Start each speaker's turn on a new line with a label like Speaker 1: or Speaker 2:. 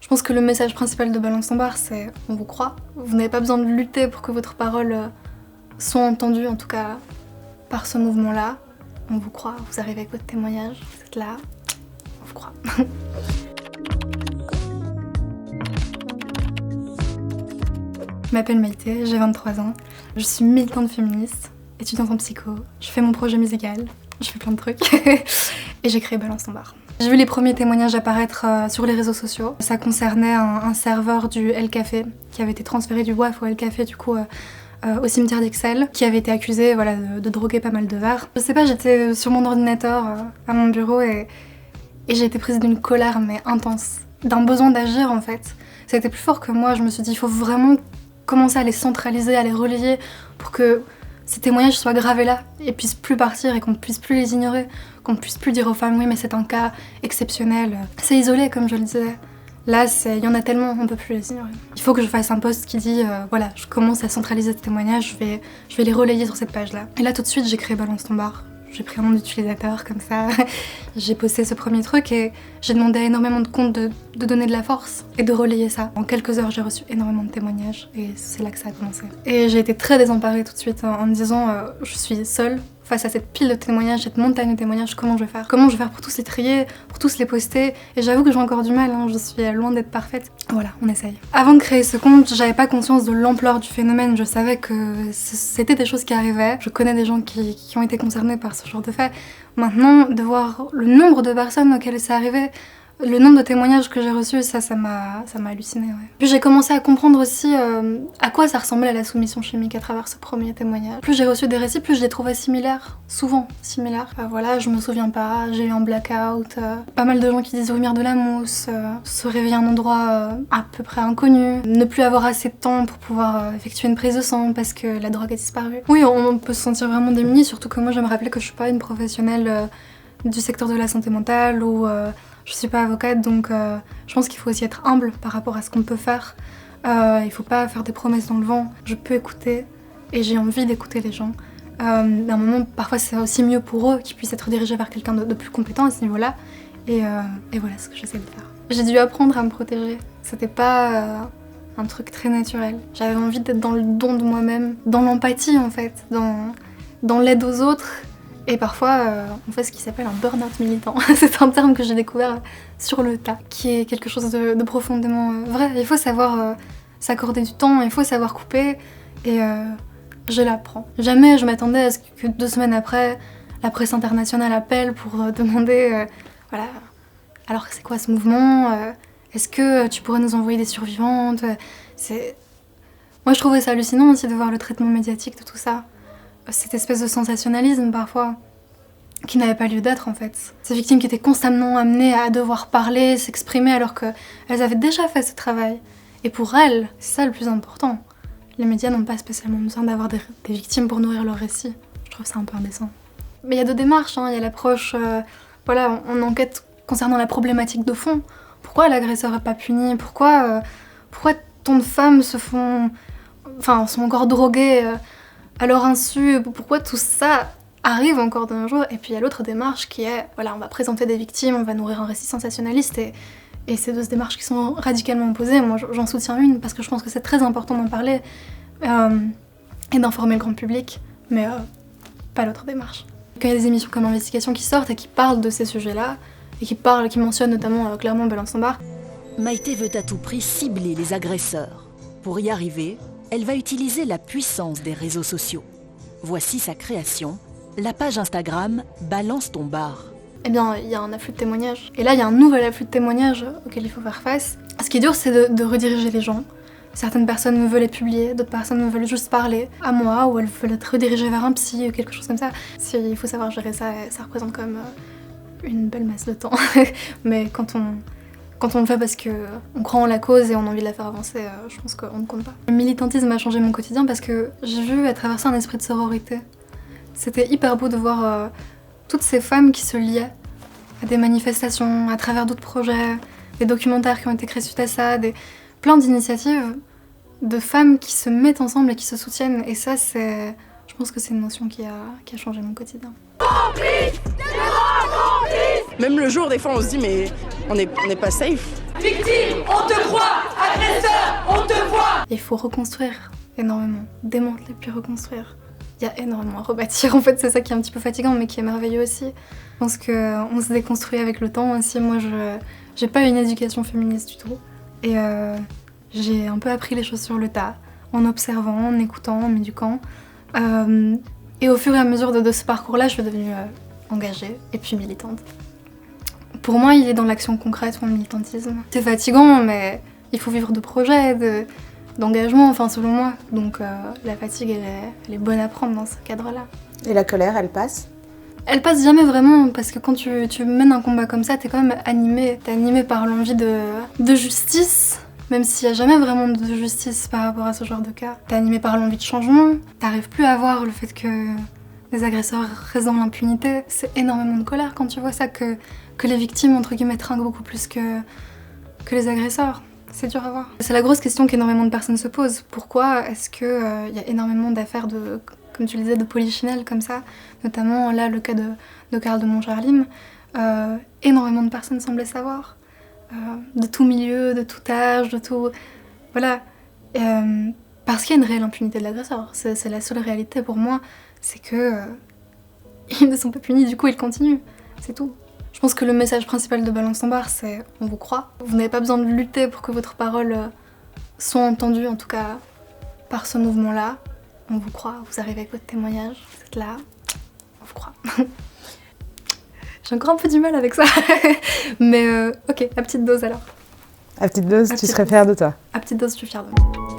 Speaker 1: Je pense que le message principal de Balance ton bar, c'est on vous croit. Vous n'avez pas besoin de lutter pour que votre parole soit entendue, en tout cas par ce mouvement-là. On vous croit, vous arrivez avec votre témoignage, vous êtes là, on vous croit. Je m'appelle Maïté, j'ai 23 ans, je suis militante féministe, étudiante en psycho, je fais mon projet musical, je fais plein de trucs et j'ai créé Balance ton bar. J'ai vu les premiers témoignages apparaître sur les réseaux sociaux. Ça concernait un serveur du El Café qui avait été transféré du WAF au El Café du coup au cimetière d'Ixelles, qui avait été accusé voilà, de droguer pas mal de verres. Je sais pas, j'étais sur mon ordinateur à mon bureau et j'ai été prise d'une colère mais intense, d'un besoin d'agir en fait. Ça a été plus fort que moi, je me suis dit il faut vraiment commencer à les centraliser, à les relayer pour que ces témoignages soient gravés là et puissent plus partir et qu'on ne puisse plus les ignorer, qu'on ne puisse plus dire aux femmes oui mais c'est un cas exceptionnel, c'est isolé comme je le disais. Là, il y en a tellement, on ne peut plus les ignorer. Il faut que je fasse un post qui dit voilà, je commence à centraliser ces témoignages, je vais les relayer sur cette page-là. Et là, tout de suite, j'ai créé Balance ton bar. J'ai pris un nom d'utilisateur comme ça. J'ai posté ce premier truc et j'ai demandé à énormément de comptes de donner de la force et de relayer ça. En quelques heures, j'ai reçu énormément de témoignages et c'est là que ça a commencé. Et j'ai été très désemparée tout de suite en me disant je suis seule face à cette pile de témoignages, cette montagne de témoignages, comment je vais faire? Comment je vais faire pour tous les trier, pour tous les poster? Et j'avoue que j'ai encore du mal, je suis loin d'être parfaite. Voilà, on essaye. Avant de créer ce compte, j'avais pas conscience de l'ampleur du phénomène, je savais que c'était des choses qui arrivaient. Je connais des gens qui ont été concernés par ce genre de fait. Maintenant, de voir le nombre de personnes auxquelles c'est arrivé, le nombre de témoignages que j'ai reçus, ça m'a halluciné. Ouais. Puis j'ai commencé à comprendre aussi à quoi ça ressemblait la soumission chimique à travers ce premier témoignage. Plus j'ai reçu des récits, plus je les trouvais similaires, souvent similaires. Voilà, je me souviens pas, j'ai eu un blackout, pas mal de gens qui disent vomir de la mousse, se réveiller à un endroit à peu près inconnu, ne plus avoir assez de temps pour pouvoir effectuer une prise de sang parce que la drogue a disparu. Oui, on peut se sentir vraiment démuni, surtout que moi je me rappelais que je suis pas une professionnelle du secteur de la santé mentale ou je suis pas avocate, donc je pense qu'il faut aussi être humble par rapport à ce qu'on peut faire. Il faut pas faire des promesses dans le vent. Je peux écouter et j'ai envie d'écouter les gens. À un moment, parfois c'est aussi mieux pour eux qu'ils puissent être dirigés vers quelqu'un de plus compétent à ce niveau-là. Et voilà ce que j'essaie de faire. J'ai dû apprendre à me protéger. C'était pas un truc très naturel. J'avais envie d'être dans le don de moi-même, dans l'empathie en fait, dans l'aide aux autres. Et parfois, on fait ce qui s'appelle un burn-out militant. C'est un terme que j'ai découvert sur le tas, qui est quelque chose de profondément vrai. Il faut savoir s'accorder du temps, il faut savoir couper, et je l'apprends. Jamais je m'attendais à ce que 2 semaines après, la presse internationale appelle pour demander voilà, alors c'est quoi ce mouvement? Est-ce que tu pourrais nous envoyer des survivantes? Moi je trouvais ça hallucinant aussi de voir le traitement médiatique de tout ça. Cette espèce de sensationnalisme parfois, qui n'avait pas lieu d'être en fait. Ces victimes qui étaient constamment amenées à devoir parler, s'exprimer alors qu'elles avaient déjà fait ce travail. Et pour elles, c'est ça le plus important. Les médias n'ont pas spécialement besoin d'avoir des victimes pour nourrir leur récit. Je trouve ça un peu indécent. Mais il y a 2 démarches, il y a l'approche, voilà, on enquête concernant la problématique de fond. Pourquoi l'agresseur n'est pas puni? Pourquoi tant de femmes sont encore droguées à leur insu, pourquoi tout ça arrive encore de nos jours? Et puis il y a l'autre démarche qui est, voilà, on va présenter des victimes, on va nourrir un récit sensationnaliste et ces 2 démarches qui sont radicalement opposées, moi j'en soutiens une parce que je pense que c'est très important d'en parler et d'informer le grand public, mais pas l'autre démarche. Quand il y a des émissions comme Investigation qui sortent et qui parlent de ces sujets-là, et qui mentionnent notamment clairement Balance ton bar,
Speaker 2: Maïté veut à tout prix cibler les agresseurs. Pour y arriver, elle va utiliser la puissance des réseaux sociaux. Voici sa création, la page Instagram Balance ton bar.
Speaker 1: Eh bien, il y a un afflux de témoignages. Et là, il y a un nouvel afflux de témoignages auquel il faut faire face. Ce qui est dur, c'est de rediriger les gens. Certaines personnes veulent les publier, d'autres personnes veulent juste parler à moi, ou elles veulent être redirigées vers un psy ou quelque chose comme ça. Il faut savoir gérer ça, et ça représente quand même une belle masse de temps. Mais quand on le fait parce qu'on croit en la cause et on a envie de la faire avancer, je pense qu'on ne compte pas. Le militantisme a changé mon quotidien parce que j'ai vu à travers ça un esprit de sororité. C'était hyper beau de voir toutes ces femmes qui se liaient à des manifestations, à travers d'autres projets, des documentaires qui ont été créés suite à ça, plein d'initiatives de femmes qui se mettent ensemble et qui se soutiennent. Et ça, je pense que c'est une notion qui a changé mon quotidien.
Speaker 3: Même le jour, des fois, on se dit mais on n'est pas safe.
Speaker 4: Victime, on te
Speaker 1: Il faut reconstruire énormément, démanteler puis reconstruire. Il y a énormément à rebâtir, en fait, c'est ça qui est un petit peu fatigant, mais qui est merveilleux aussi. Je pense qu'on se déconstruit avec le temps aussi. Moi, j'ai pas une éducation féministe du tout. Et j'ai un peu appris les choses sur le tas, en observant, en écoutant, en m'éduquant. Et au fur et à mesure de ce parcours-là, je suis devenue engagée et puis militante. Pour moi, il est dans l'action concrète, mon militantisme. C'est fatigant, mais il faut vivre de projets, d'engagement, enfin selon moi. Donc la fatigue, elle est bonne à prendre dans ce cadre-là.
Speaker 3: Et la colère, elle passe?
Speaker 1: Elle passe jamais vraiment, parce que quand tu mènes un combat comme ça, t'es quand même animé. T'es animé par l'envie de justice, même s'il n'y a jamais vraiment de justice par rapport à ce genre de cas. T'es animé par l'envie de changement, t'arrives plus à voir le fait que les agresseurs restent dans l'impunité. C'est énormément de colère quand tu vois ça, que les victimes, entre guillemets, trinquent beaucoup plus que les agresseurs. C'est dur à voir. C'est la grosse question qu'énormément de personnes se posent. Pourquoi est-ce qu'il y a énormément d'affaires comme tu le disais, de polichinelles comme ça, notamment là le cas de Karl de Montjarlim, énormément de personnes semblaient savoir, de tout milieu, de tout âge, de tout... Voilà. Parce qu'il y a une réelle impunité de l'agresseur. C'est la seule réalité pour moi, c'est que ils ne sont pas punis, du coup ils continuent. C'est tout. Je pense que le message principal de Balance ton bar, c'est on vous croit. Vous n'avez pas besoin de lutter pour que votre parole soit entendue, en tout cas par ce mouvement-là. On vous croit, vous arrivez avec votre témoignage, vous êtes là, on vous croit. J'ai encore un peu du mal avec ça, mais ok, à petite dose alors.
Speaker 3: À petite dose, tu serais fière de toi?
Speaker 1: À petite dose, je suis fière de moi.